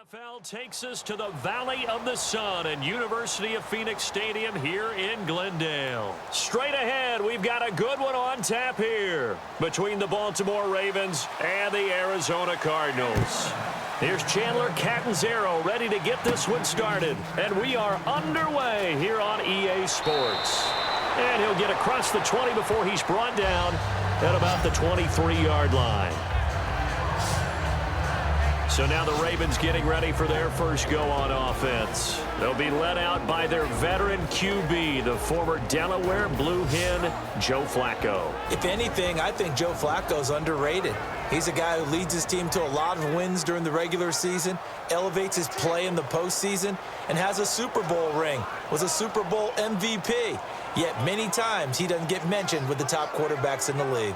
NFL takes us to the Valley of the Sun and University of Phoenix Stadium here in Glendale. Straight ahead, we've got a good one on tap here between the Baltimore Ravens and the Arizona Cardinals. Here's Chandler Catanzaro ready to get this one started. And we are underway here on EA Sports. And he'll get across the 20 before he's brought down at about the 23-yard line. So now the Ravens getting ready for their first go on offense. They'll be led out by their veteran QB, the former Delaware Blue Hen, Joe Flacco. If anything, I think Joe Flacco's underrated. He's a guy who leads his team to a lot of wins during the regular season, elevates his play in the postseason, and has a Super Bowl ring, was a Super Bowl MVP. Yet many times he doesn't get mentioned with the top quarterbacks in the league.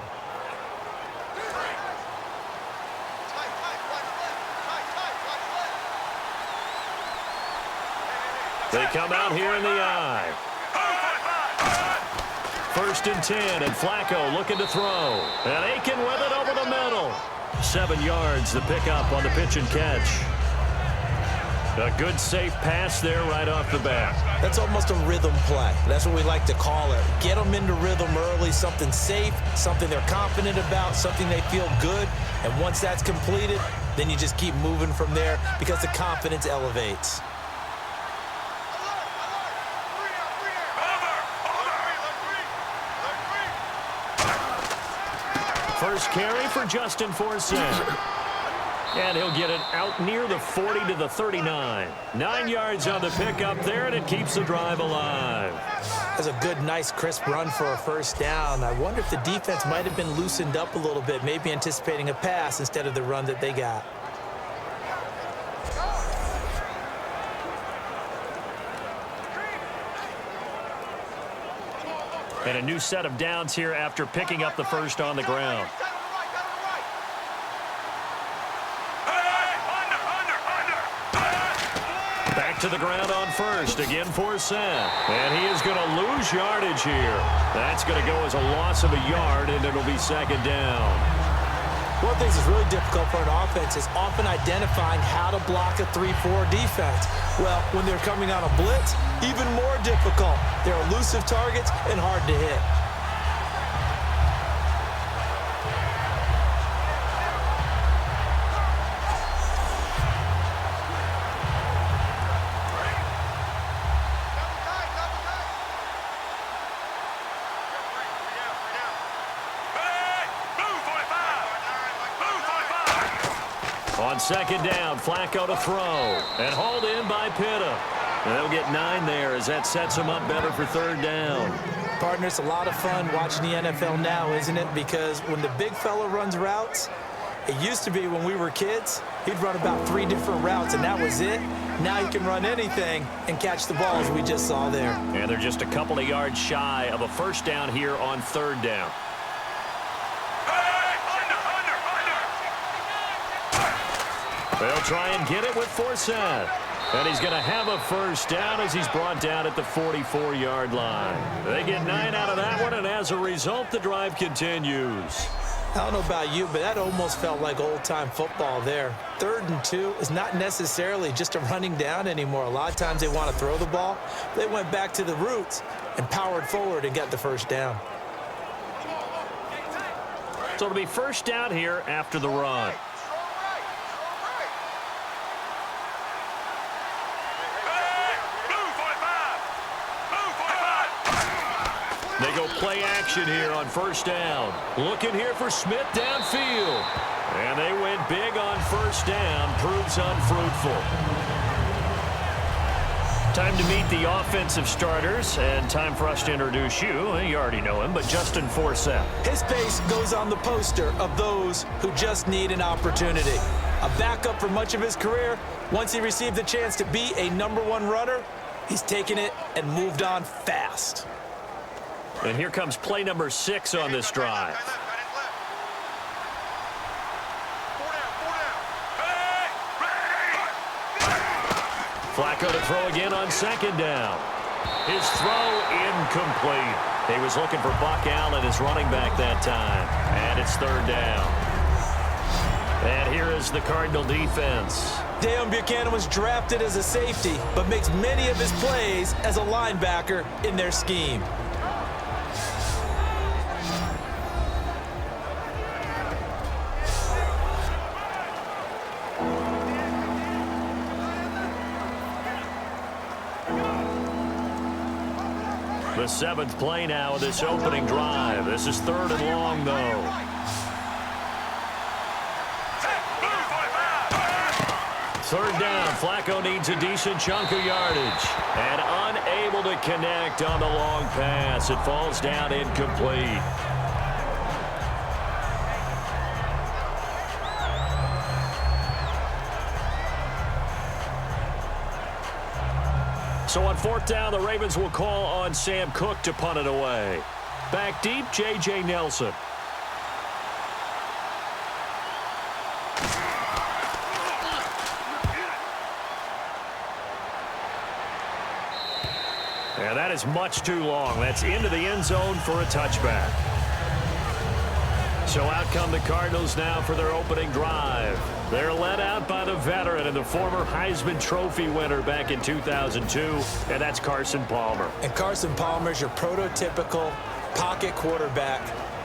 They come out here in the eye. 1st and 10, and Flacco looking to throw. And Aiken with it over the middle. 7 yards, the pickup on the pitch and catch. A good, safe pass there right off the bat. That's almost a rhythm play. That's what we like to call it. Get them into rhythm early, something safe, something they're confident about, something they feel good. And once that's completed, then you just keep moving from there because the confidence elevates. First carry for Justin Forsett. And he'll get it out near the 40 to the 39. 9 yards on the pickup there, and it keeps the drive alive. That's a good, nice, crisp run for a first down. I wonder if the defense might have been loosened up a little bit, maybe anticipating a pass instead of the run that they got. And a new set of downs here after picking up the first on the ground. Back to the ground on first. Again, Forsett. And he is going to lose yardage here. That's going to go as a loss of a yard, and it'll be 2nd down. One of the things that's really difficult for an offense is often identifying how to block a 3-4 defense. Well, when they're coming on a blitz, even more difficult. They're elusive targets and hard to hit. On 2nd down, Flacco to throw. And hauled in by Pitta. And they'll get 9 there as that sets them up better for 3rd down. Partner, it's a lot of fun watching the NFL now, isn't it? Because when the big fella runs routes, it used to be when we were kids, he'd run about 3 different routes, and that was it. Now he can run anything and catch the ball, as we just saw there. And they're just a couple of yards shy of a first down here on 3rd down. They'll try and get it with Forsett. And he's going to have a first down as he's brought down at the 44-yard line. They get 9 out of that one, and as a result, the drive continues. I don't know about you, but that almost felt like old-time football there. 3rd and 2 is not necessarily just a running down anymore. A lot of times they want to throw the ball. They went back to the roots and powered forward and got the first down. So it'll be first down here after the run. They go play action here on first down. Looking here for Smith downfield. And they went big on first down. Proves unfruitful. Time to meet the offensive starters, and time for us to introduce you. You already know him, but Justin Forsett. His face goes on the poster of those who just need an opportunity. A backup for much of his career. Once he received the chance to be a #1 runner, he's taken it and moved on fast. And here comes play number 6 on this drive. Flacco to throw again on 2nd down. His throw incomplete. He was looking for Buck Allen, his running back that time. And it's 3rd down. And here is the Cardinal defense. Deion Buchanan was drafted as a safety, but makes many of his plays as a linebacker in their scheme. The 7th play now of this opening drive. This is 3rd and long, though. Third down. Flacco needs a decent chunk of yardage. And unable to connect on the long pass. It falls down incomplete. So on 4th down, the Ravens will call on Sam Cook to punt it away. Back deep, J.J. Nelson. And that is much too long. That's into the end zone for a touchback. So out come the Cardinals now for their opening drive. They're led out by the veteran and the former Heisman Trophy winner back in 2002, and that's Carson Palmer. And Carson Palmer is your prototypical pocket quarterback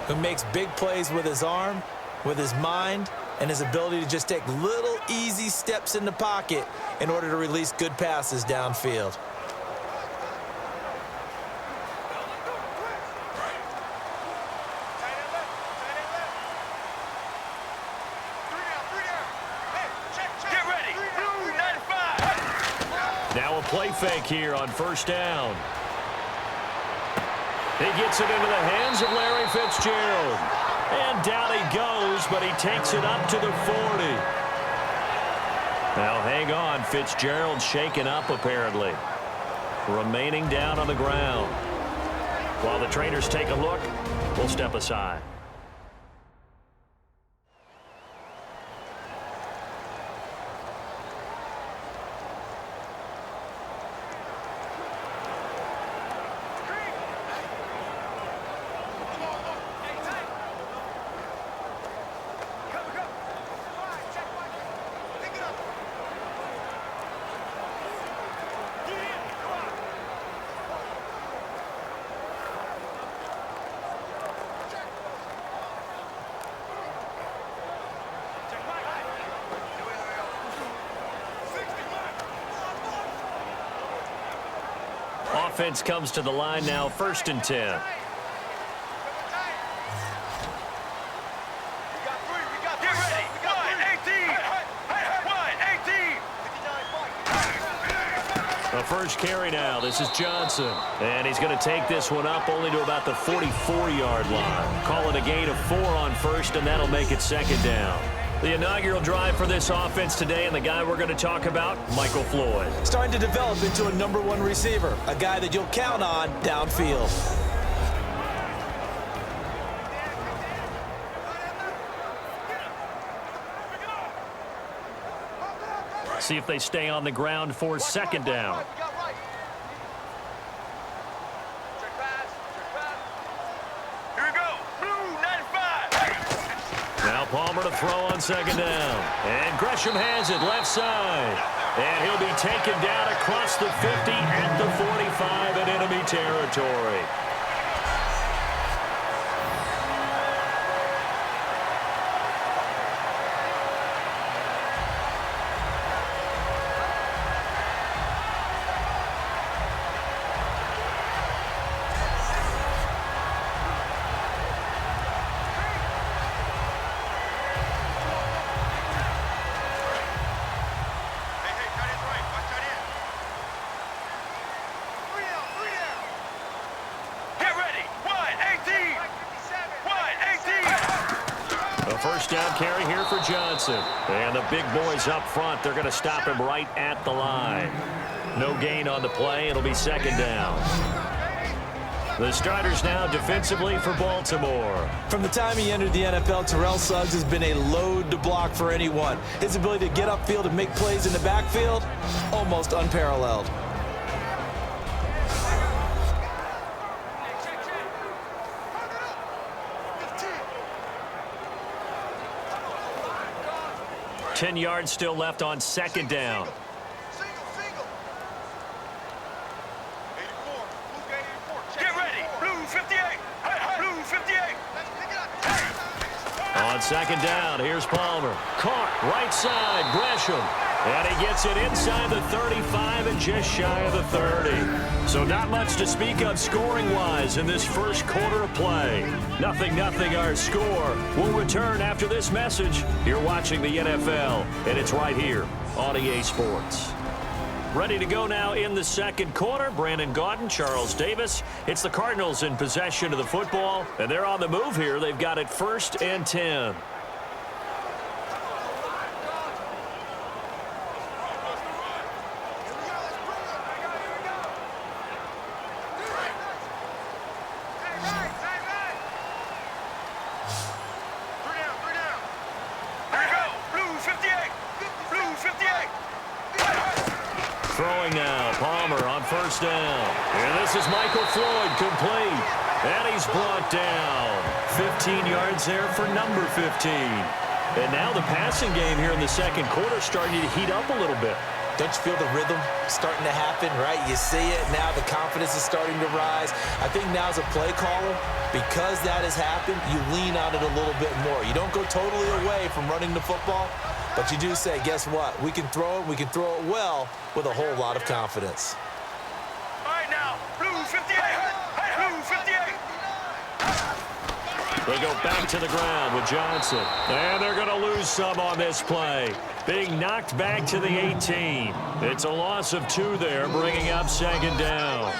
who makes big plays with his arm, with his mind, and his ability to just take little easy steps in the pocket in order to release good passes downfield. Now a play fake here on 1st down. He gets it into the hands of Larry Fitzgerald. And down he goes, but he takes it up to the 40. Now hang on, Fitzgerald shaken up apparently. Remaining down on the ground. While the trainers take a look, we'll step aside. Offense comes to the line now, 1st and 10. The first carry now. This is Johnson. And he's going to take this one up only to about the 44-yard line. Call it a gain of 4 on 1st, and that'll make it 2nd down. The inaugural drive for this offense today, and the guy we're going to talk about, Michael Floyd. Starting to develop into a #1 receiver, a guy that you'll count on downfield. See if they stay on the ground for 2nd down. Palmer to throw on 2nd down. And Gresham has it left side. And he'll be taken down across the 50 at the 45 in enemy territory. First down carry here for Johnson. And the big boys up front, they're going to stop him right at the line. No gain on the play. It'll be 2nd down. The starters now defensively for Baltimore. From the time he entered the NFL, Terrell Suggs has been a load to block for anyone. His ability to get upfield and make plays in the backfield, almost unparalleled. 10 yards still left on second down. Get ready. Blue 58. Blue 58. On second down, here's Palmer. Caught, right side, Gresham. And he gets it inside the 35 and just shy of the 30. So not much to speak of scoring-wise in this first quarter of play. 0-0 our score. We'll return after this message. You're watching the NFL, and it's right here on EA Sports. Ready to go now in the second quarter. Brandon Gaudin, Charles Davis. It's the Cardinals in possession of the football, and they're on the move here. They've got it 1st and 10. Throwing now, Palmer on 1st down. And this is Michael Floyd, complete. And he's brought down. 15 yards there for number 15. And now the passing game here in the second quarter starting to heat up a little bit. Don't you feel the rhythm starting to happen, right? You see it. Now the confidence is starting to rise. I think now as a play caller, because that has happened, you lean on it a little bit more. You don't go totally away from running the football, but you do say, guess what? We can throw it. We can throw it well with a whole lot of confidence. All right, now, blue 58. Blue 58. They go back to the ground with Johnson. And they're going to lose some on this play. Being knocked back to the 18. It's a loss of 2 there, bringing up second down.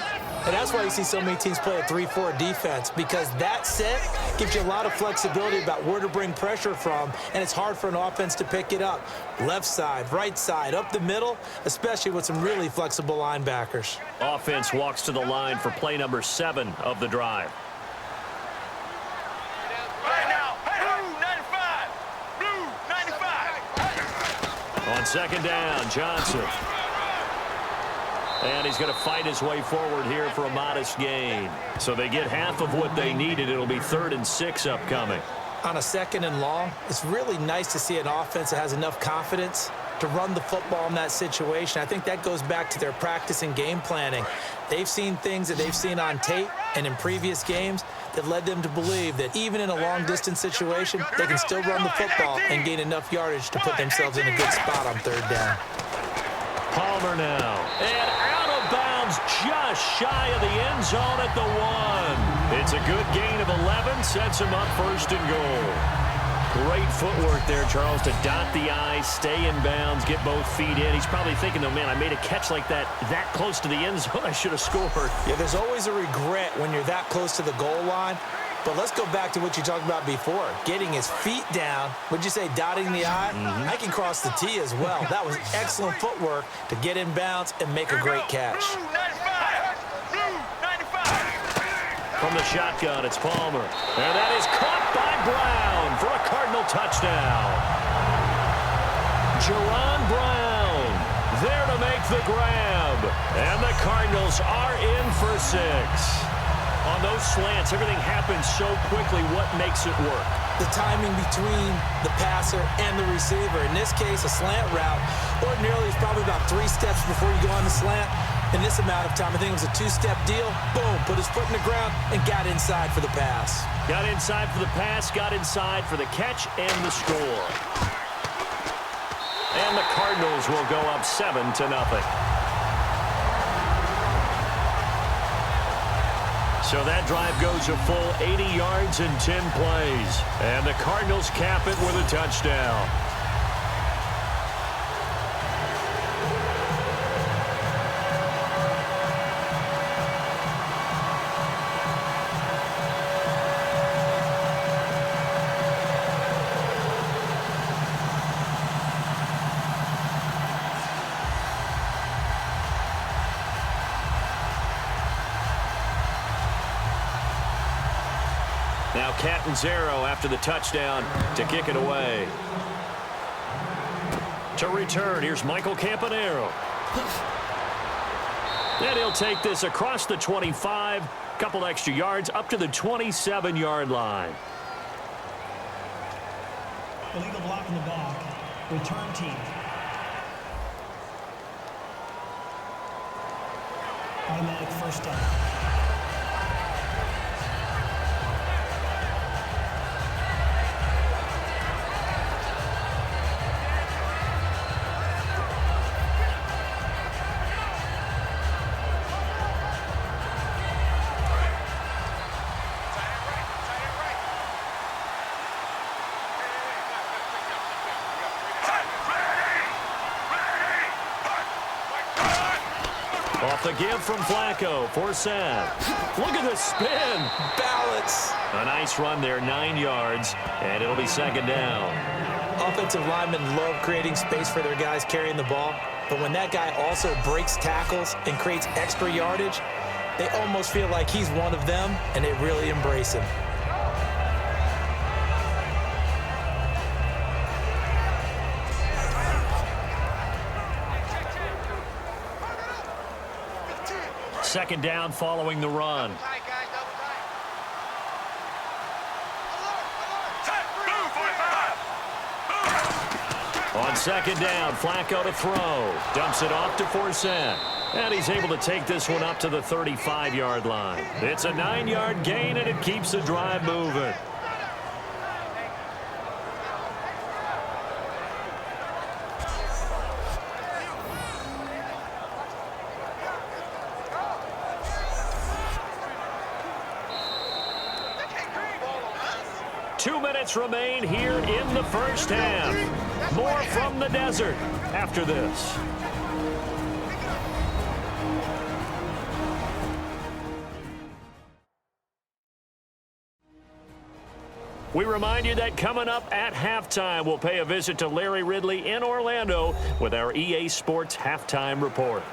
And that's why you see so many teams play a 3-4 defense, because that set gives you a lot of flexibility about where to bring pressure from, and it's hard for an offense to pick it up. Left side, right side, up the middle, especially with some really flexible linebackers. Offense walks to the line for play number 7 of the drive. Right now, blue 95. Blue 95. On second down, Johnson. And he's going to fight his way forward here for a modest gain. So they get half of what they needed. It'll be 3rd and 6 upcoming. On a 2nd and long, it's really nice to see an offense that has enough confidence to run the football in that situation. I think that goes back to their practice and game planning. They've seen things that they've seen on tape and in previous games that led them to believe that even in a long-distance situation, they can still run the football and gain enough yardage to put themselves in a good spot on 3rd down. Palmer now. And out of bounds just shy of the end zone at the 1. It's a good gain of 11. Sets him up 1st and goal. Great footwork there, Charles, to dot the I, stay in bounds, get both feet in. He's probably thinking, though, man, I made a catch like that close to the end zone. I should have scored. Yeah, there's always a regret when you're that close to the goal line. But let's go back to what you talked about before, getting his feet down. Would you say dotting the I? I can cross the T as well. That was excellent footwork to get in bounds and make a great catch. Blue 95. Blue 95. From the shotgun, it's Palmer. And that is caught by Brown for a Cardinal touchdown. Jerron Brown there to make the grab. And the Cardinals are in for 6. On those slants, everything happens so quickly. What makes it work? The timing between the passer and the receiver. In this case, a slant route. Ordinarily, it's probably about 3 steps before you go on the slant. In this amount of time, I think it was a 2-step deal. Boom, put his foot in the ground and got inside for the pass. Got inside for the pass, got inside for the catch and the score. And the Cardinals will go up 7-0. So that drive goes a full 80 yards and 10 plays. And the Cardinals cap it with a touchdown. Now Catanzaro after the touchdown to kick it away. To return, here's Michael Campanaro. And he'll take this across the 25, couple extra yards, up to the 27-yard line. Illegal block in the back. Return team. Automatic first down. Off the give from Flacco for Seth. Look at the spin. Balance. A nice run there, 9 yards, and it'll be second down. Offensive linemen love creating space for their guys carrying the ball, but when that guy also breaks tackles and creates extra yardage, they almost feel like he's one of them, and they really embrace him. Second down following the run. On second down, Flacco to throw. Dumps it off to Forsett. And he's able to take this one up to the 35-yard line. It's a 9-yard gain, and it keeps the drive moving. Remain here in the first half. More from the desert after this. We remind you that coming up at halftime, we'll pay a visit to Larry Ridley in Orlando with our EA Sports Halftime Report.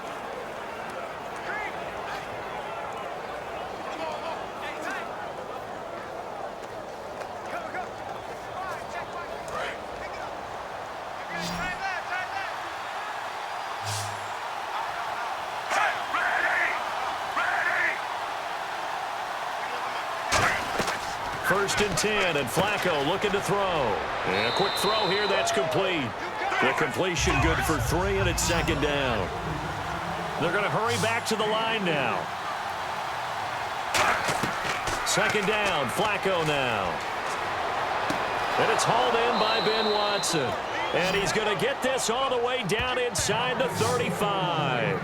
First and 10, and Flacco looking to throw. And a quick throw here, that's complete. The completion good for 3, and it's second down. They're going to hurry back to the line now. Second down, Flacco now. And it's hauled in by Ben Watson. And he's going to get this all the way down inside the 35.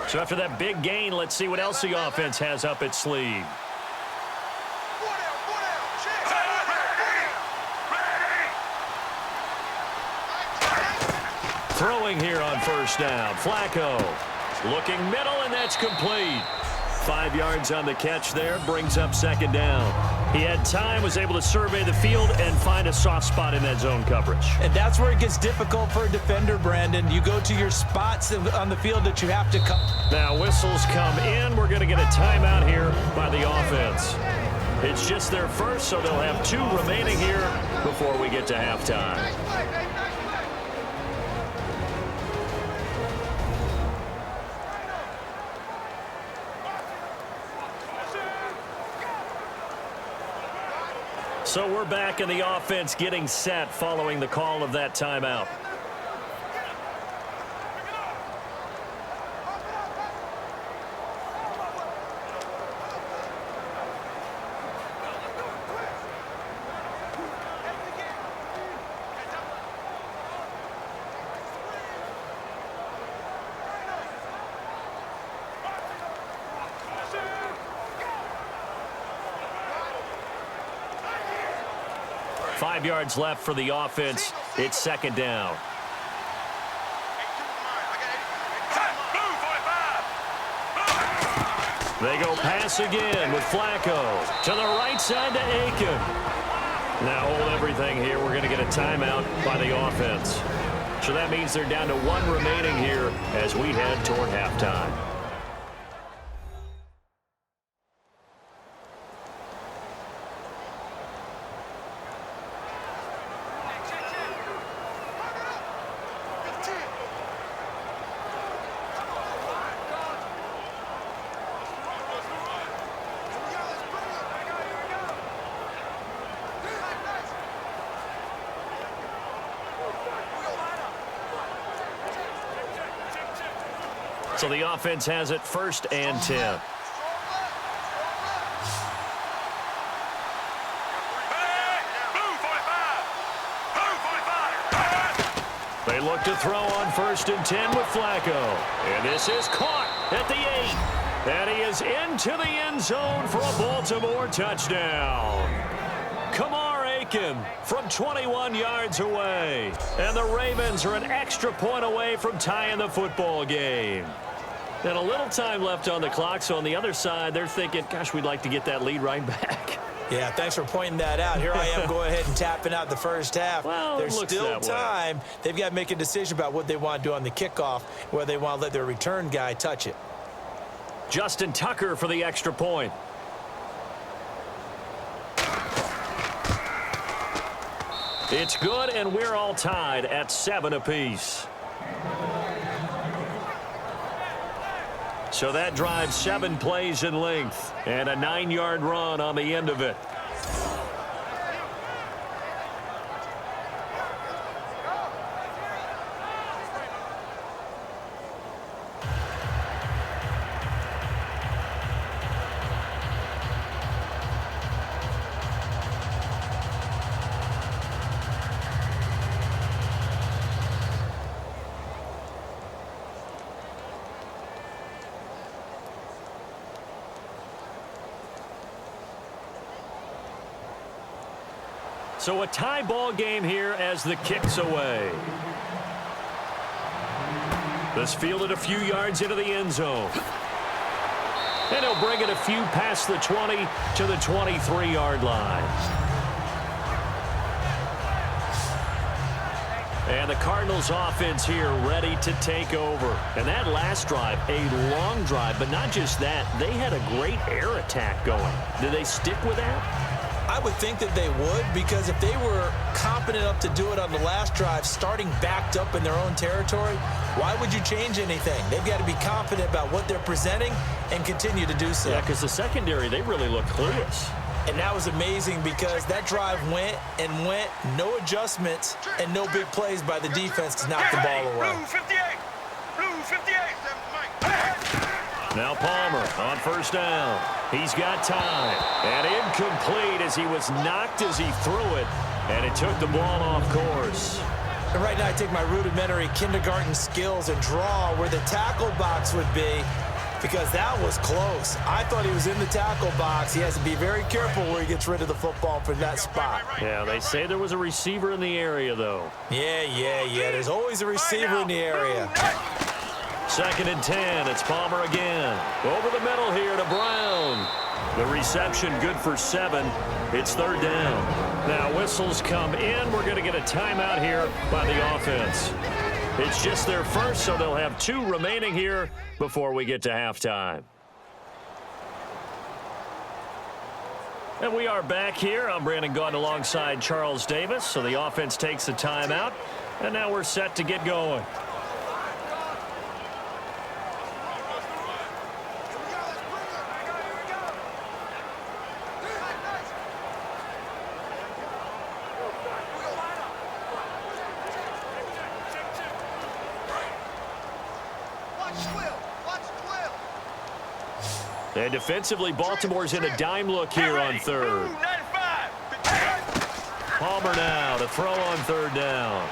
So after that big gain, let's see what else the offense has up its sleeve. Throwing here on first down. Flacco looking middle, and that's complete. 5 yards on the catch there, brings up second down. He had time, was able to survey the field and find a soft spot in that zone coverage. And that's where it gets difficult for a defender, Brandon. You go to your spots on the field that you have to come. Now whistles come in. We're going to get a timeout here by the offense. It's just their first, so they'll have 2 remaining here before we get to halftime. So we're back in the offense getting set following the call of that timeout. Five yards left for the offense. It's second down. They go pass again with Flacco to the right side to Aiken. Now hold everything here. We're going to get a timeout by the offense. So that means they're down to 1 remaining here as we head toward halftime. So the offense has it 1st and 10. They look to throw on 1st and 10 with Flacco. And this is caught at the 8. And he is into the end zone for a Baltimore touchdown. Kamar Aiken from 21 yards away. And the Ravens are an extra point away from tying the football game. And a little time left on the clock, so on the other side, they're thinking, gosh, we'd like to get that lead right back. Yeah, thanks for pointing that out. Here I am going ahead and tapping out the first half. Well, there's still time. They've got to make a decision about what they want to do on the kickoff, whether they want to let their return guy touch it. Justin Tucker for the extra point. It's good, and we're all tied at 7 apiece. So that drives 7 plays in length and a 9-yard run on the end of it. So a tie ball game here as the kick's away. This fielded a few yards into the end zone. And he'll bring it a few past the 20 to the 23-yard line. And the Cardinals offense here ready to take over. And that last drive, a long drive, but not just that. They had a great air attack going. Did they stick with that? I would think that they would, because if they were competent enough to do it on the last drive, starting backed up in their own territory, why would you change anything? They've got to be confident about what they're presenting and continue to do so. Yeah, because the secondary, they really look clueless. And that was amazing because that drive went and went, no adjustments and no big plays by the defense to knock the ball away. Blue 58. Blue 58. Now Palmer on 1st down. He's got time. And incomplete as he was knocked as he threw it. And it took the ball off course. And right now I take my rudimentary kindergarten skills and draw where the tackle box would be, because that was close. I thought he was in the tackle box. He has to be very careful where he gets rid of the football from that spot. Yeah, they say there was a receiver in the area, though. Yeah. There's always a receiver in the area. 2nd and 10. It's Palmer again. Over the middle here to Brown. The reception good for 7. It's 3rd down. Now whistles come in. We're going to get a timeout here by the offense. It's just their first, so they'll have 2 remaining here before we get to halftime. And we are back here. I'm Brandon Gaudin alongside Charles Davis. So the offense takes a timeout, and now we're set to get going. And defensively, Baltimore's in a dime look here on 3rd. Palmer now to throw on 3rd down.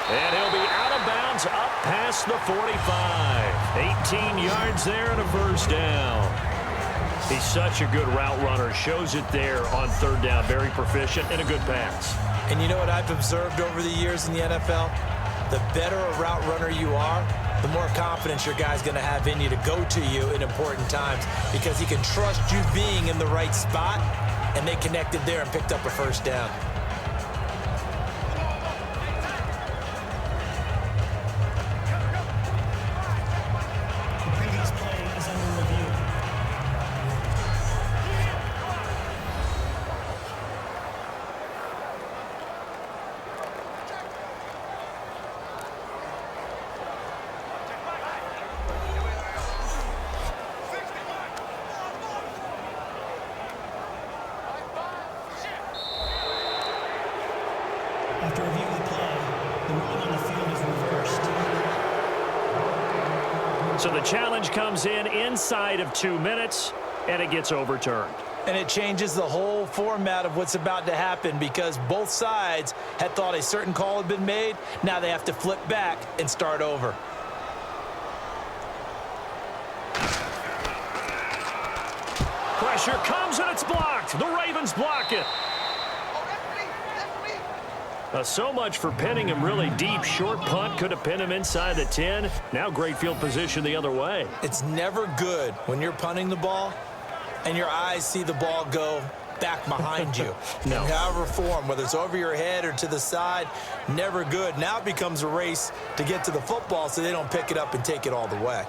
And he'll be out of bounds up past the 45. 18 yards there and a 1st down. He's such a good route runner. Shows it there on 3rd down. Very proficient and a good pass. And you know what I've observed over the years in the NFL? The better a route runner you are, the more confidence your guy's going to have in you to go to you in important times, because he can trust you being in the right spot, and they connected there and picked up a 1st down. The previous play is under review. So the challenge comes in inside of 2 minutes, and it gets overturned. And it changes the whole format of what's about to happen because both sides had thought a certain call had been made. Now they have to flip back and start over. Pressure comes, and it's blocked. The Ravens block it. So much for pinning him really deep. Short punt could have pinned him inside the 10. Now great field position the other way. It's never good when you're punting the ball and your eyes see the ball go back behind you. No. In however form, whether it's over your head or to the side, never good. Now it becomes a race to get to the football so they don't pick it up and take it all the way.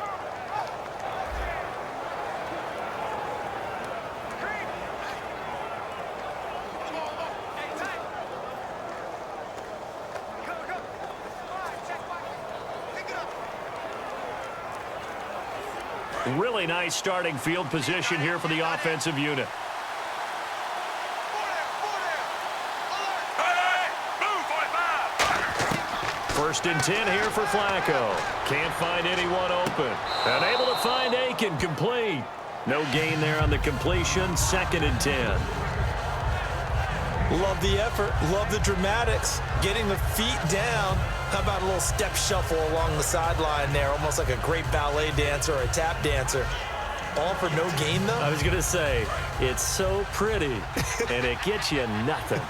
Really nice starting field position here for the offensive unit. First and 10 here for Flacco. Can't find anyone open. And able to find Aiken complete. No gain there on the completion. 2nd and 10. Love the effort. Love the dramatics. Getting the feet down. How about a little step shuffle along the sideline there? Almost like a great ballet dancer or a tap dancer. All for no gain, though? I was going to say, it's so pretty, and it gets you nothing.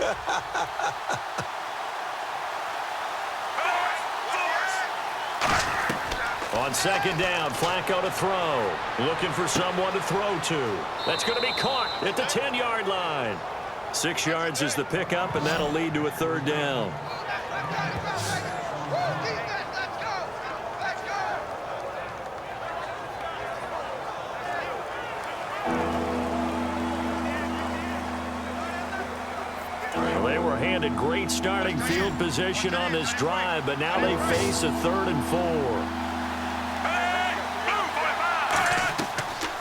On 2nd down, Flacco to throw. Looking for someone to throw to. That's going to be caught at the 10-yard line. 6 yards is the pickup, and that'll lead to a 3rd down. They were handed great starting field position on this drive, but now they face a 3rd and 4.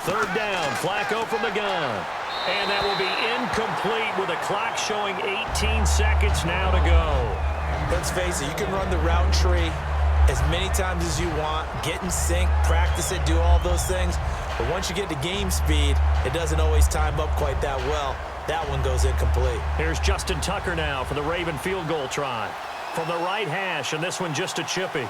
3rd down, Flacco from the gun. And that will be incomplete with a clock showing 18 seconds now to go. Let's face it, you can run the route tree as many times as you want, get in sync, practice it, do all those things. But once you get to game speed, it doesn't always time up quite that well. That one goes incomplete. Here's Justin Tucker now for the Raven field goal try. From the right hash, and this one just a chippy.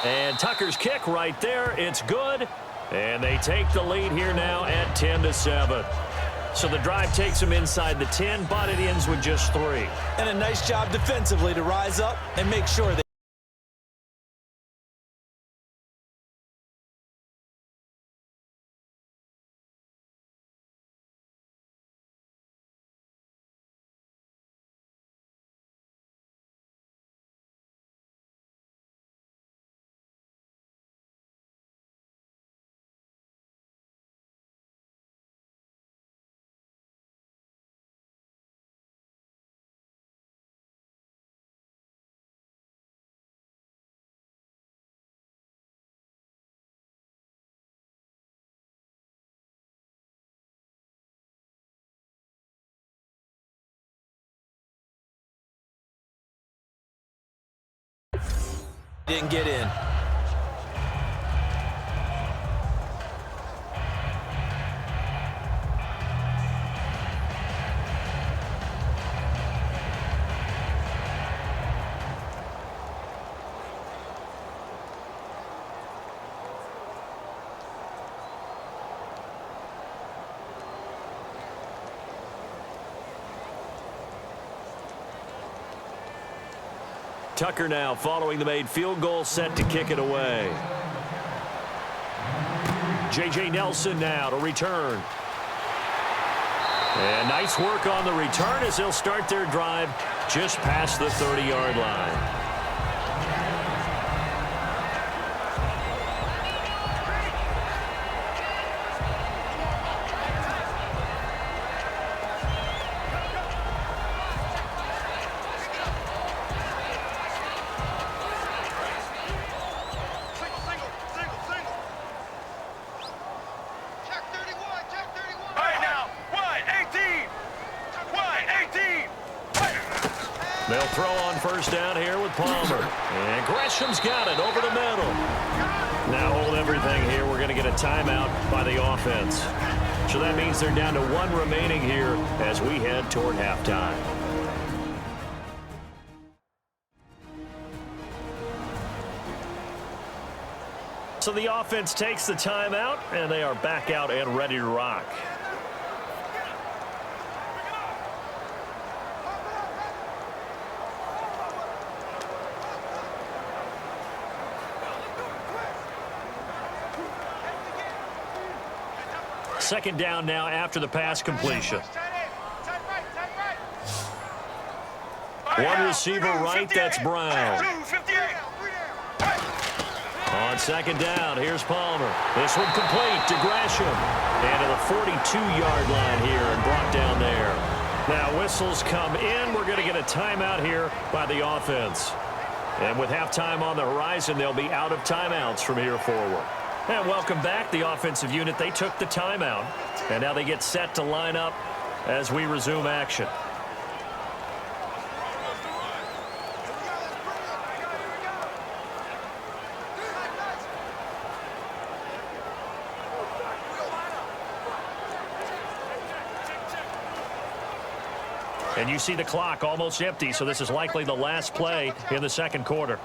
And Tucker's kick right there. It's good. And they take the lead here now at 10-7. So the drive takes them inside the 10, but it ends with just 3. And a nice job defensively to rise up and make sure they didn't get in. Tucker now following the made field goal, set to kick it away. J.J. Nelson now to return. And nice work on the return as they'll start their drive just past the 30-yard line. They'll throw on first down here with Palmer. And Gresham's got it over the middle. Now hold everything here. We're going to get a timeout by the offense. So that means they're down to one remaining here as we head toward halftime. So the offense takes the timeout, and they are back out and ready to rock. Second down now after the pass completion. One receiver right, that's Brown. On second down, here's Palmer. This one complete to Gresham. And to the 42-yard line here and brought down there. Now whistles come in. We're going to get a timeout here by the offense. And with halftime on the horizon, they'll be out of timeouts from here forward. And welcome back, the offensive unit. They took the timeout, and now they get set to line up as we resume action. And you see the clock almost empty, so this is likely the last play in the second quarter.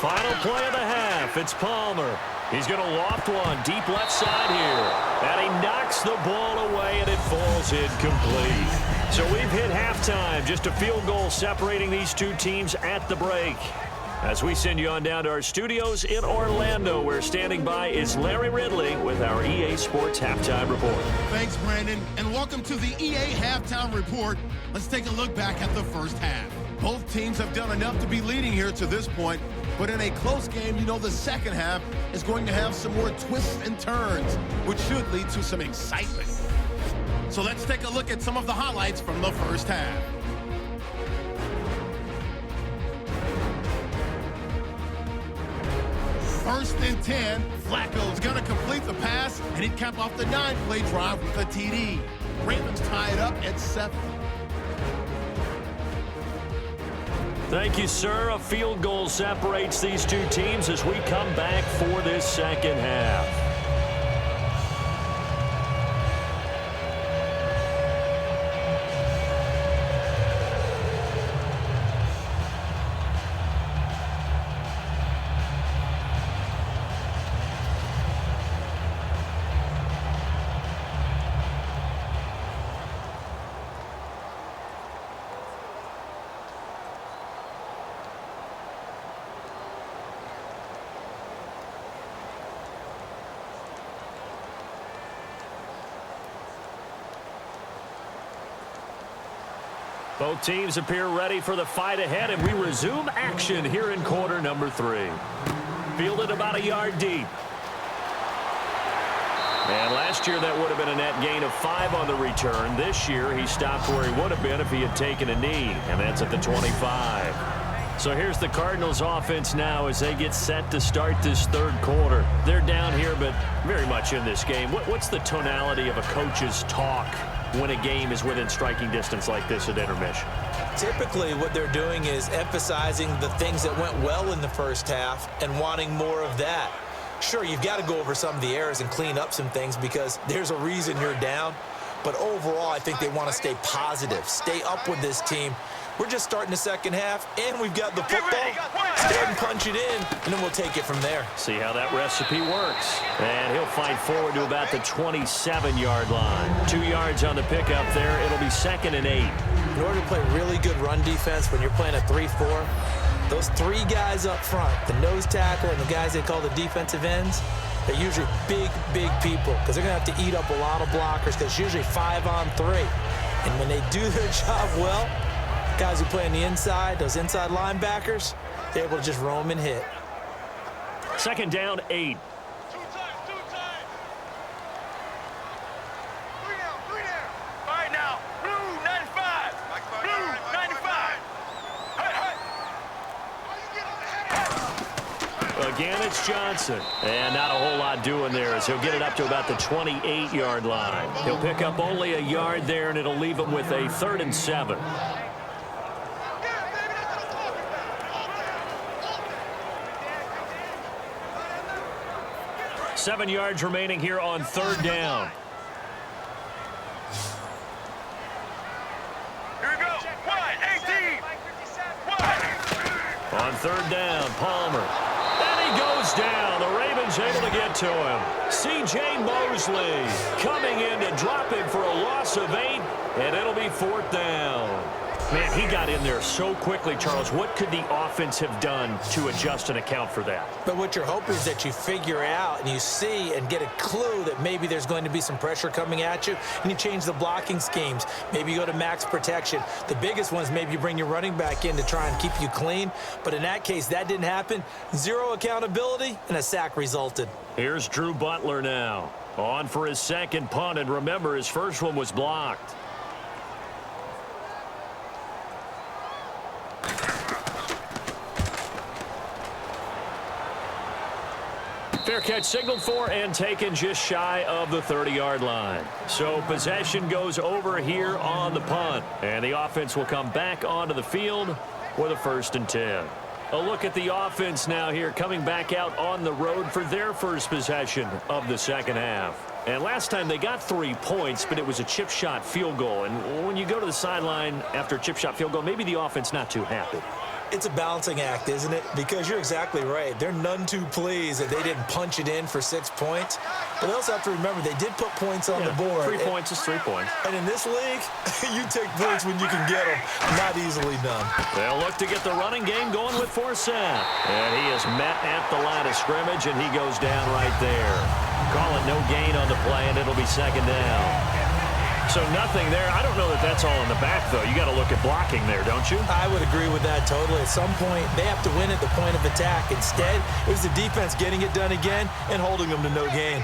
Final play of the half. It's Palmer. He's going to loft one deep left side here. And he knocks the ball away, and it falls incomplete. So we've hit halftime. Just a field goal separating these two teams at the break. As we send you on down to our studios in Orlando, where standing by is Larry Ridley with our EA Sports Halftime Report. Thanks, Brandon, and welcome to the EA Halftime Report. Let's take a look back at the first half. Both teams have done enough to be leading here to this point, but in a close game, you know the second half is going to have some more twists and turns, which should lead to some excitement. So let's take a look at some of the highlights from the first half. First and 10, Flacco's going to complete the pass, and he'd cap off the 9-play drive with a TD. Ravens tie it up at 7. Thank you, sir. A field goal separates these two teams as we come back for this second half. Both teams appear ready for the fight ahead, and we resume action here in quarter number 3. Fielded about a yard deep. And last year that would have been a net gain of 5 on the return. This year he stopped where he would have been if he had taken a knee, and that's at the 25. So here's the Cardinals offense now as they get set to start this third quarter. They're down here, but very much in this game. What's the tonality of a coach's talk when a game is within striking distance like this at intermission? Typically what they're doing is emphasizing the things that went well in the first half and wanting more of that. Sure, you've got to go over some of the errors and clean up some things because there's a reason you're down. But overall, I think they want to stay positive, stay up with this team. We're just starting the second half, and we've got the football. Start and punch it in, and then we'll take it from there. See how that recipe works. And he'll fight forward to about the 27-yard line. 2 yards on the pickup there. It'll be 2nd and 8. In order to play really good run defense when you're playing a 3-4, those 3 guys up front, the nose tackle and the guys they call the defensive ends, they're usually big, big people because they're going to have to eat up a lot of blockers because it's usually 5 on 3. And when they do their job well, guys who play on the inside, those inside linebackers, they're able to just roam and hit. 2nd down, 8. Again, it's Johnson. And not a whole lot doing there as he'll get it up to about the 28-yard line. He'll pick up only a yard there, and it'll leave him with a 3rd and 7. Seven yards remaining here on 3rd down. Here we go. Wide, 18. Wide. On 3rd down, Palmer. And he goes down. The Ravens able to get to him. C.J. Mosley coming in to drop him for a loss of 8, and it'll be 4th down. Man, he got in there so quickly, Charles. What could the offense have done to adjust and account for that? But what you're hoping is that you figure out and you see and get a clue that maybe there's going to be some pressure coming at you, and you change the blocking schemes. Maybe you go to max protection. The biggest one is maybe you bring your running back in to try and keep you clean. But in that case, that didn't happen. Zero accountability, and a sack resulted. Here's Drew Butler now. On for his second punt, and remember, his first one was blocked. Fair catch signaled for and taken just shy of the 30-yard line. So possession goes over here on the punt. And the offense will come back onto the field with a 1st and 10. A look at the offense now here coming back out on the road for their first possession of the second half. And last time they got 3 points, but it was a chip shot field goal. And when you go to the sideline after a chip shot field goal, maybe the offense not too happy. It's a balancing act, isn't it? Because you're exactly right. They're none too pleased that they didn't punch it in for 6 points. But they also have to remember they did put points on the board. 3 points is 3 points. And in this league, you take points when you can get them. Not easily done. They'll look to get the running game going with Forsett. And he is met at the line of scrimmage, and he goes down right there. Call it no gain on the play, and it'll be 2nd down. So nothing there. I don't know that that's all in the back, though. You got to look at blocking there, don't you? I would agree with that totally. At some point, they have to win at the point of attack. Instead, it was the defense getting it done again and holding them to no gain.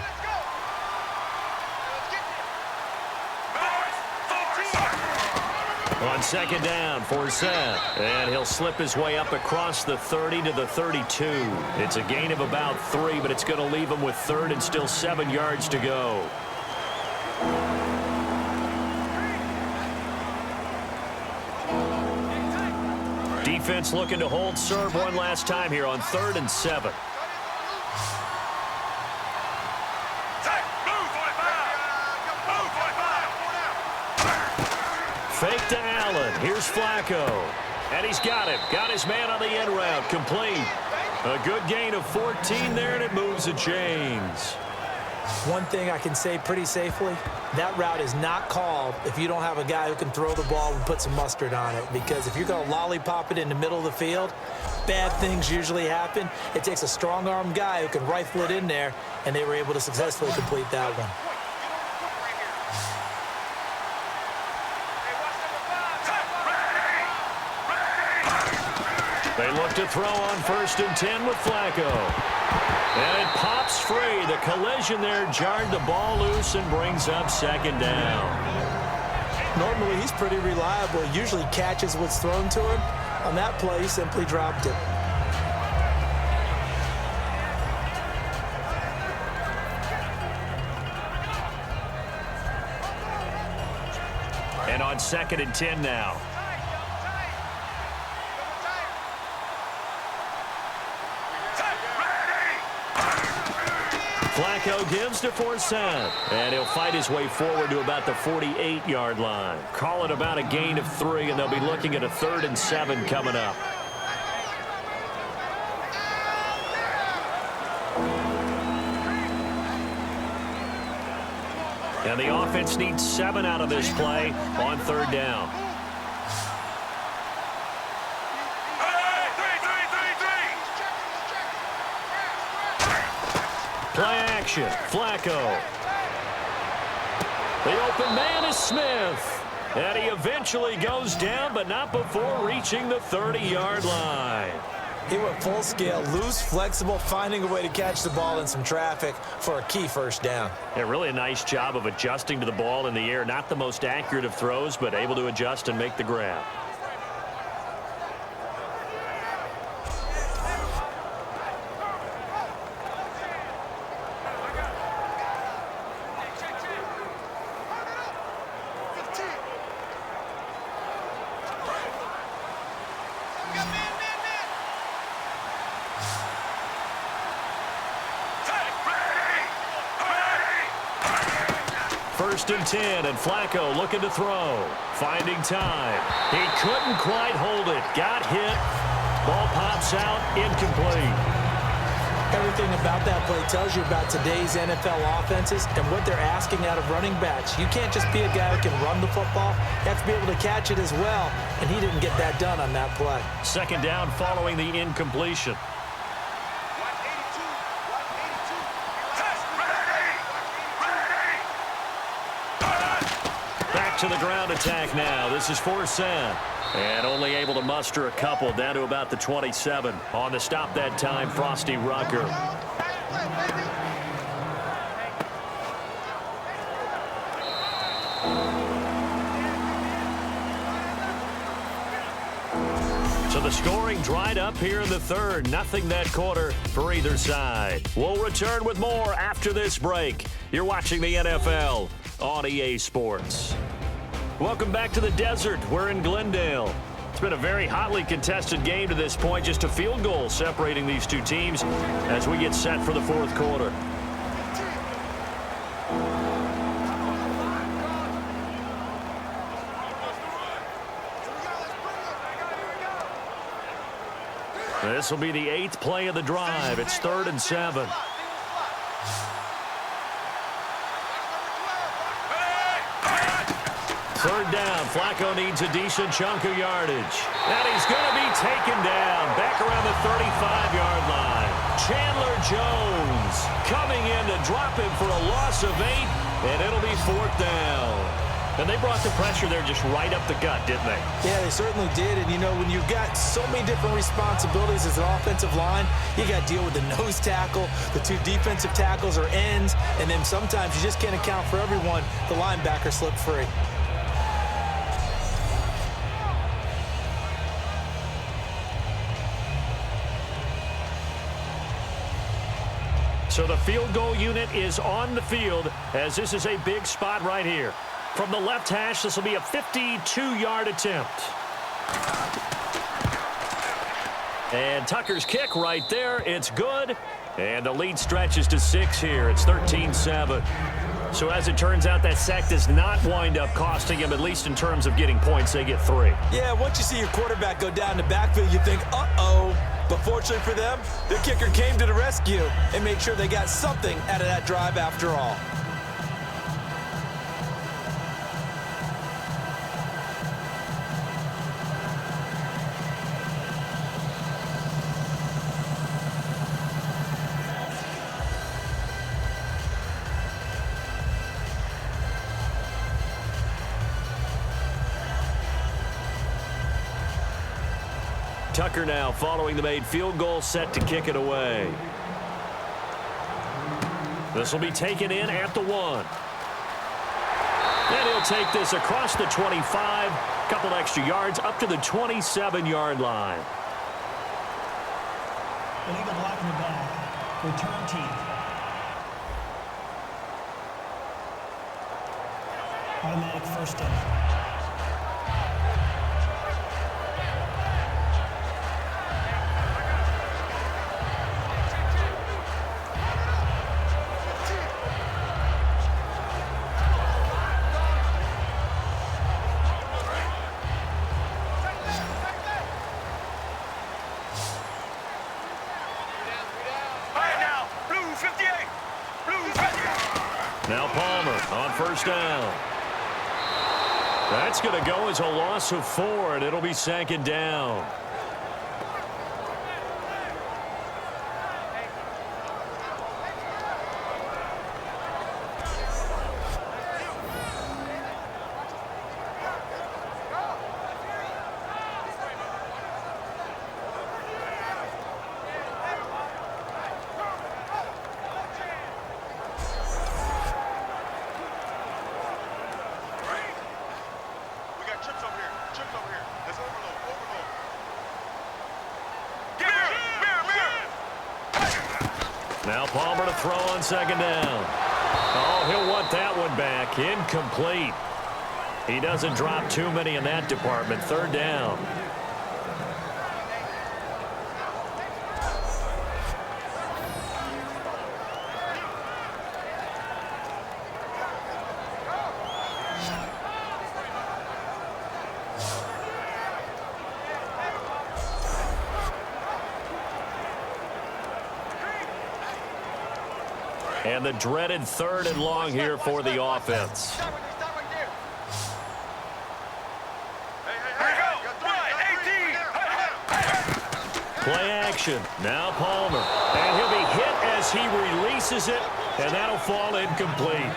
On 2nd down, Forsett. And he'll slip his way up across the 30 to the 32. It's a gain of about 3, but it's going to leave him with 3rd and still 7 yards to go. Defense looking to hold serve one last time here on 3rd and 7. Fake to Allen. Here's Flacco. And he's got him. Got his man on the end route. Complete. A good gain of 14 there, and it moves the chains. One thing I can say pretty safely, that route is not called if you don't have a guy who can throw the ball and put some mustard on it. Because if you're going to lollipop it in the middle of the field, bad things usually happen. It takes a strong-armed guy who can rifle it in there, and they were able to successfully complete that one. They look to throw on 1st and 10 with Flacco. And it pops free. The collision there jarred the ball loose and brings up 2nd down. Normally, he's pretty reliable. He usually catches what's thrown to him. On that play, he simply dropped it. And on 2nd and 10 now. Flacco gives to Forsett, and he'll fight his way forward to about the 48-yard line. Call it about a gain of 3, and they'll be looking at a 3rd and 7 coming up. And the offense needs 7 out of this play on 3rd down. Play action. Flacco. The open man is Smith. And he eventually goes down, but not before reaching the 30-yard line. He went full scale, loose, flexible, finding a way to catch the ball in some traffic for a key 1st down. Yeah, really a nice job of adjusting to the ball in the air. Not the most accurate of throws, but able to adjust and make the grab. 1st and 10, and Flacco looking to throw. Finding time. He couldn't quite hold it. Got hit. Ball pops out. Incomplete. Everything about that play tells you about today's NFL offenses and what they're asking out of running backs. You can't just be a guy who can run the football. You have to be able to catch it as well, and he didn't get that done on that play. 2nd down following the incompletion. Back to the ground attack now. This is 4th down. And only able to muster a couple down to about the 27. On the stop that time, Frosty Rucker. So the scoring dried up here in the 3rd. Nothing that quarter for either side. We'll return with more after this break. You're watching the NFL on EA Sports. Welcome back to the desert. We're in Glendale. It's been a very hotly contested game to this point. Just a field goal separating these two teams as we get set for the 4th quarter. This will be the 8th play of the drive. It's 3rd and 7. Third down. Flacco needs a decent chunk of yardage. And he's going to be taken down back around the 35-yard line. Chandler Jones coming in to drop him for a loss of 8, and it'll be 4th down. And they brought the pressure there just right up the gut, didn't they? Yeah, they certainly did. And, you know, when you've got so many different responsibilities as an offensive line, you got to deal with the nose tackle, the 2 defensive tackles or ends, and then sometimes you just can't account for everyone. The linebacker slipped free. So the field goal unit is on the field as this is a big spot right here. From the left hash, this will be a 52-yard attempt. And Tucker's kick right there. It's good. And the lead stretches to 6 here. It's 13-7. So as it turns out, that sack does not wind up costing him, at least in terms of getting points. They get 3. Yeah, once you see your quarterback go down the backfield, you think, uh-oh. But fortunately for them, the kicker came to the rescue and made sure they got something out of that drive after all. Tucker now following the made field goal, set to kick it away. This will be taken in at the 1. And he'll take this across the 25, couple extra yards up to the 27-yard line. Illegal block in the back. Return team. Automatic 1st down. Now Palmer on 1st down. That's going to go as a loss of 4, and it'll be 2nd down. Now Palmer to throw on 2nd down. Oh, he'll want that one back. Incomplete. He doesn't drop too many in that department. 3rd down. And the dreaded 3rd and long here for the offense. Play action. Now Palmer. And he'll be hit as he releases it, and that'll fall incomplete.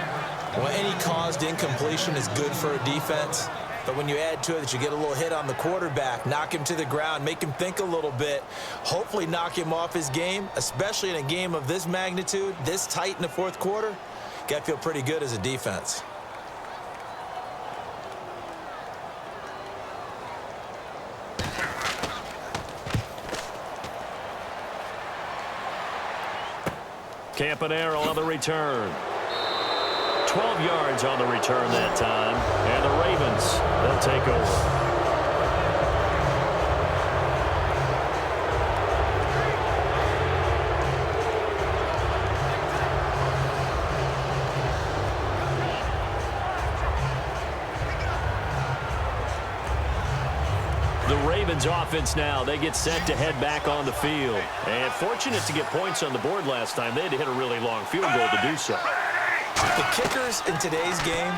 Well, any caused incompletion is good for a defense. But when you add to it that you get a little hit on the quarterback, knock him to the ground, make him think a little bit, hopefully knock him off his game, especially in a game of this magnitude, this tight in the 4th quarter, got to feel pretty good as a defense. Campanaro on the return. 12 yards on the return that time. And the Ravens, they'll take over. The Ravens offense now, they get set to head back on the field. And fortunate to get points on the board last time. They had to hit a really long field goal to do so. The kickers in today's game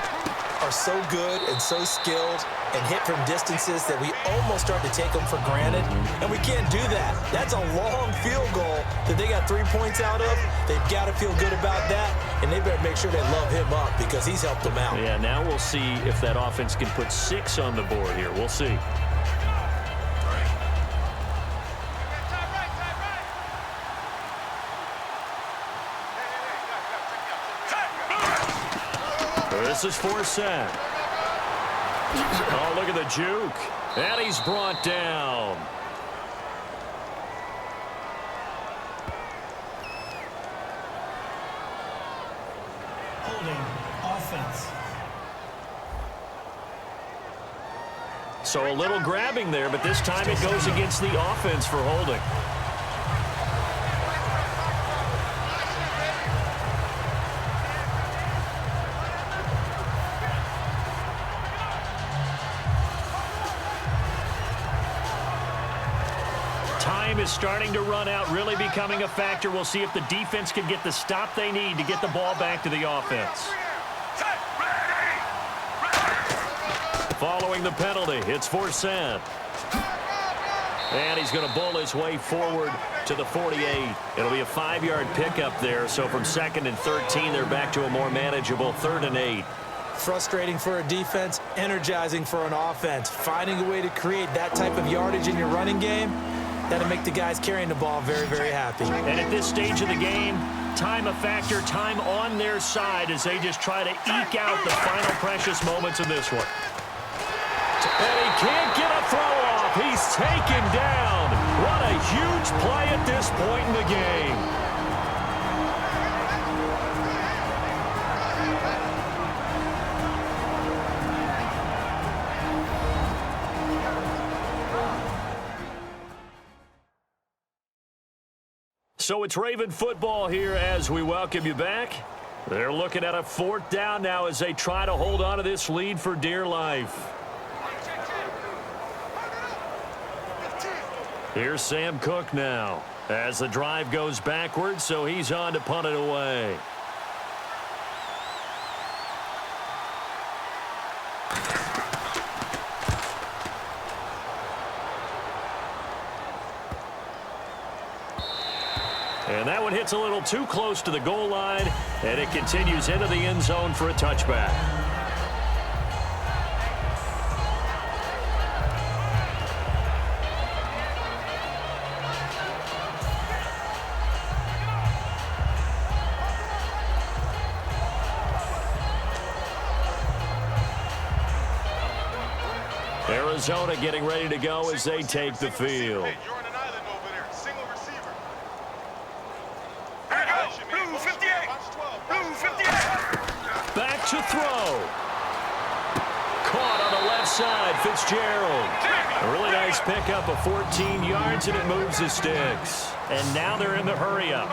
are so good and so skilled and hit from distances that we almost start to take them for granted, and we can't do that. That's a long field goal that they got 3 points out of. They've got to feel good about that, and they better make sure they love him up because he's helped them out. Yeah, now we'll see if that offense can put 6 on the board here. We'll see. This is Forsett. Oh, look at the juke. And he's brought down. Holding offense. So a little grabbing there, but this time it goes against the offense for holding. Time is starting to run out, really becoming a factor. We'll see if the defense can get the stop they need to get the ball back to the offense. Following the penalty, it's Forsett. And he's going to bowl his way forward to the 48. It'll be a 5-yard pickup there. So from 2nd and 13, they're back to a more manageable 3rd and 8. Frustrating for a defense, energizing for an offense. Finding a way to create that type of yardage in your running game, that'll make the guys carrying the ball very, very happy. And at this stage of the game, time a factor, time on their side as they just try to eke out the final precious moments of this one. And he can't get a throw off. He's taken down. What a huge play at this point in the game. So it's Raven football here as we welcome you back. They're looking at a 4th down now as they try to hold on to this lead for dear life. Here's Sam Cook now as the drive goes backwards, so he's on to punt it away. And that one hits a little too close to the goal line, and it continues into the end zone for a touchback. Arizona getting ready to go as they take the field. Back to throw. Caught on the left side, Fitzgerald. A really nice pickup of 14 yards, and it moves the sticks. And now they're in the hurry-up.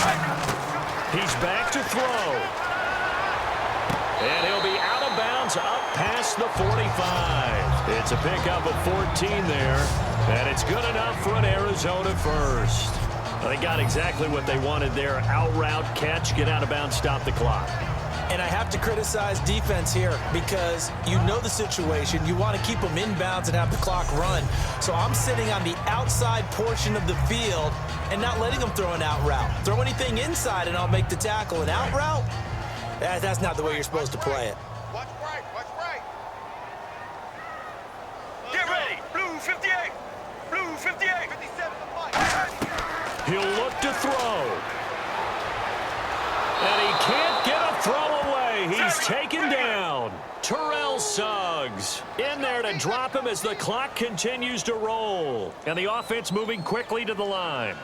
He's back to throw. And he'll be out of bounds up past the 45. It's a pickup of 14 there, and it's good enough for an Arizona first. They got exactly what they wanted there. Out route, catch, get out of bounds, stop the clock. And I have to criticize defense here because you know the situation. You want to keep them inbounds and have the clock run. So I'm sitting on the outside portion of the field and not letting them throw an out route. Throw anything inside and I'll make the tackle. An out route? That's not the way you're supposed to play it. Watch right, watch right. Get ready. Blue 58. Blue 58. 57 to fight. He'll look to throw. And he can't get a throw away. He's taken down. Terrell Suggs in there to drop him as the clock continues to roll. And the offense moving quickly to the line.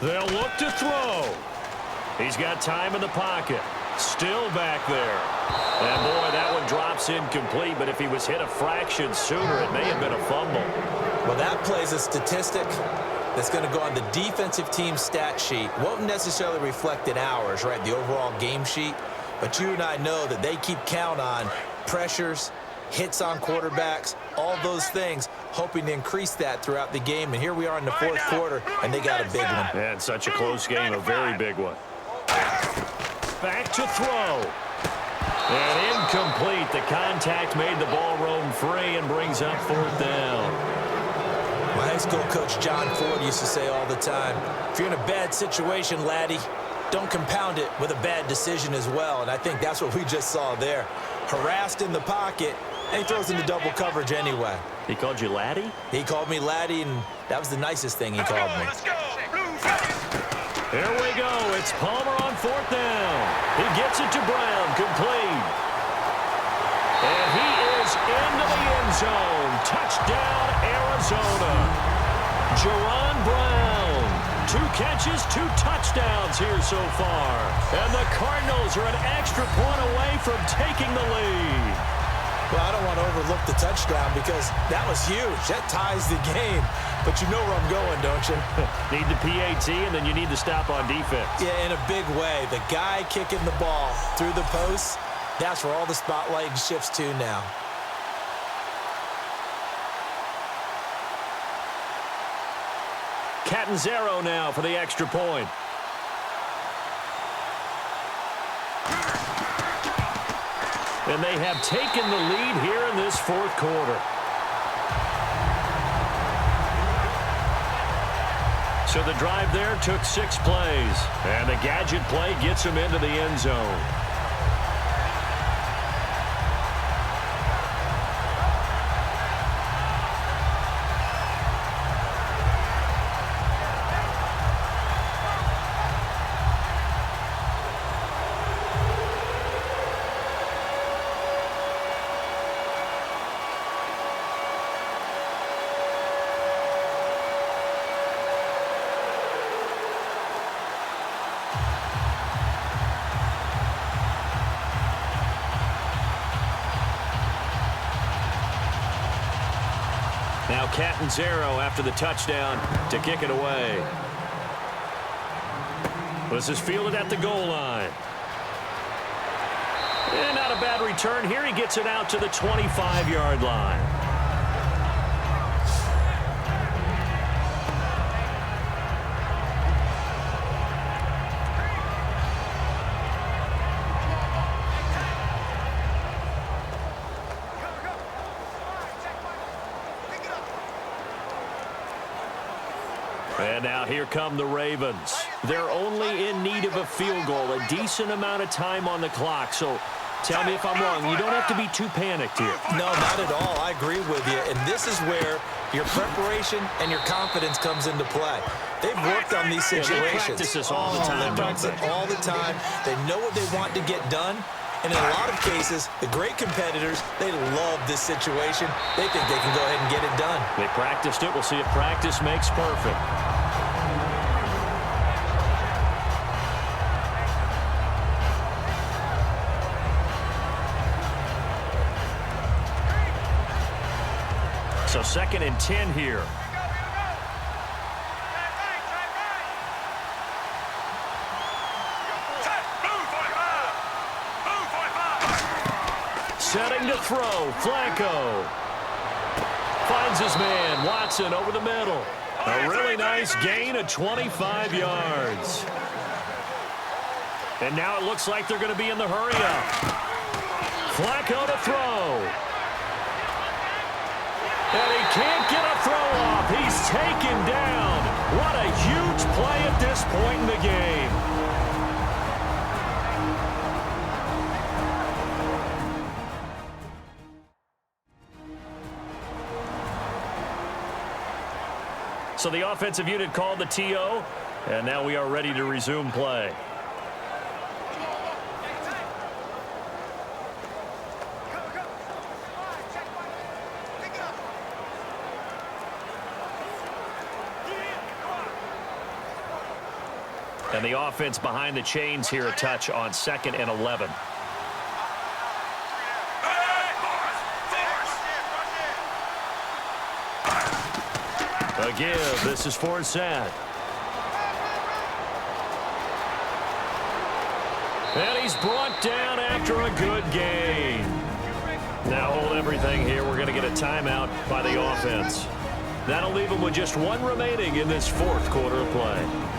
They'll look to throw. He's got time in the pocket. Still back there. And boy, that one drops incomplete, but if he was hit a fraction sooner, it may have been a fumble. Well, that plays a statistic that's going to go on the defensive team stat sheet. Won't necessarily reflect in ours, right, the overall game sheet. But you and I know that they keep count on pressures, hits on quarterbacks, all those things, hoping to increase that throughout the game. And here we are in the fourth quarter, and they got a big one. And such a close game, a very big one. Back to throw. And incomplete. The contact made the ball roam free and brings up fourth down. My high school coach, John Ford, used to say all the time, if you're in a bad situation, laddie, don't compound it with a bad decision as well. And I think that's what we just saw there. Harassed in the pocket, and he throws into double coverage anyway. He called you laddie? He called me laddie, and that was the nicest thing he called me. Let's go. Blue 50. Here we go. It's Palmer on fourth down. He gets it to Brown, complete. And he is into the end zone. Touchdown, Arizona. Jerron Brown. 2 catches, 2 touchdowns here so far. And the Cardinals are an extra point away from taking the lead. Well, I don't want to overlook the touchdown because that was huge. That ties the game. But you know where I'm going, don't you? Need the PAT, and then you need the stop on defense. Yeah, in a big way. The guy kicking the ball through the posts, that's where all the spotlight shifts to now. Catanzaro now for the extra point. And they have taken the lead here in this fourth quarter. So the drive there took 6 plays. And the gadget play gets him into the end zone. Now Catanzaro after the touchdown to kick it away. This is fielded at the goal line. And not a bad return here. He gets it out to the 25-yard line. And now here come the Ravens. They're only in need of a field goal, a decent amount of time on the clock. So tell me if I'm wrong. You don't have to be too panicked here. No, not at all. I agree with you. And this is where your preparation and your confidence comes into play. They've worked on these situations. They practice this all the time, They practice it all the time. They know what they want to get done. And in a lot of cases, the great competitors, they love this situation. They think they can go ahead and get it done. They practiced it. We'll see if practice makes perfect. So 2nd and 10 here. Setting to throw, Flacco. Finds his man, Watson, over the middle. A really nice gain of 25 yards. And now it looks like they're going to be in the hurry-up. Flacco to throw. And he can't get a throw off. He's taken down. What a huge play at this point in the game. So the offensive unit called the TO, and now we are ready to resume play. And the offense behind the chains here a touch on 2nd and 11. A give. This is Forsett. And he's brought down after a good gain. Now hold everything here. We're going to get a timeout by the offense. That'll leave them with just one remaining in this 4th quarter of play.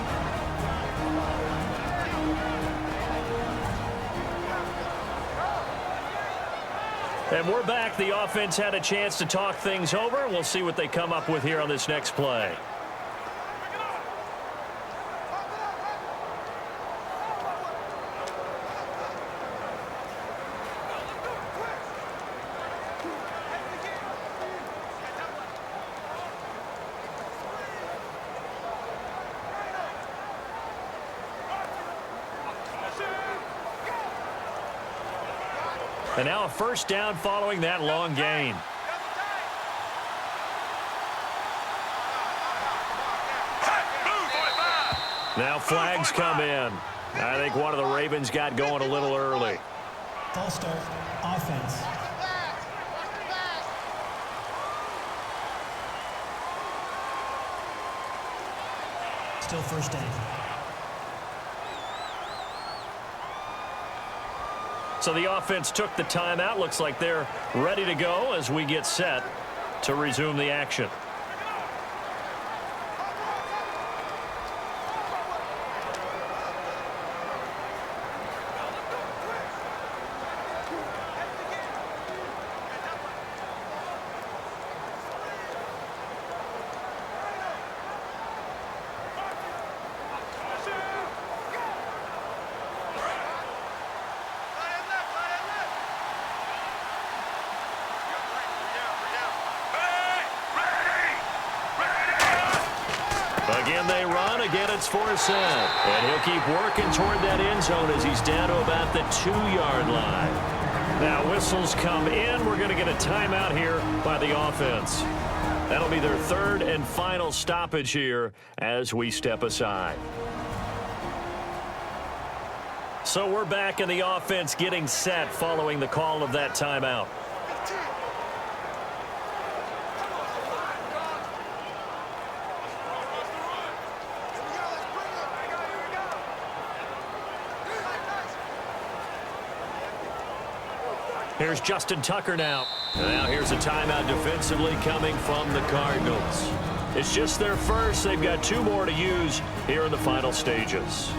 And we're back. The offense had a chance to talk things over. We'll see what they come up with here on this next play. And now a first down following that long gain. Now flags come in. I think one of the Ravens got going a little early. False start, offense. Still first down. So the offense took the timeout. Looks like they're ready to go as we get set to resume the action. Again, they run. Again, it's Forsett. And he'll keep working toward that end zone as he's down to about the 2-yard line. Now, whistles come in. We're going to get a timeout here by the offense. That'll be their 3rd and final stoppage here as we step aside. So we're back in the offense getting set following the call of that timeout. Here's Justin Tucker now. Now here's a timeout defensively coming from the Cardinals. It's just their first. They've got 2 more to use here in the final stages.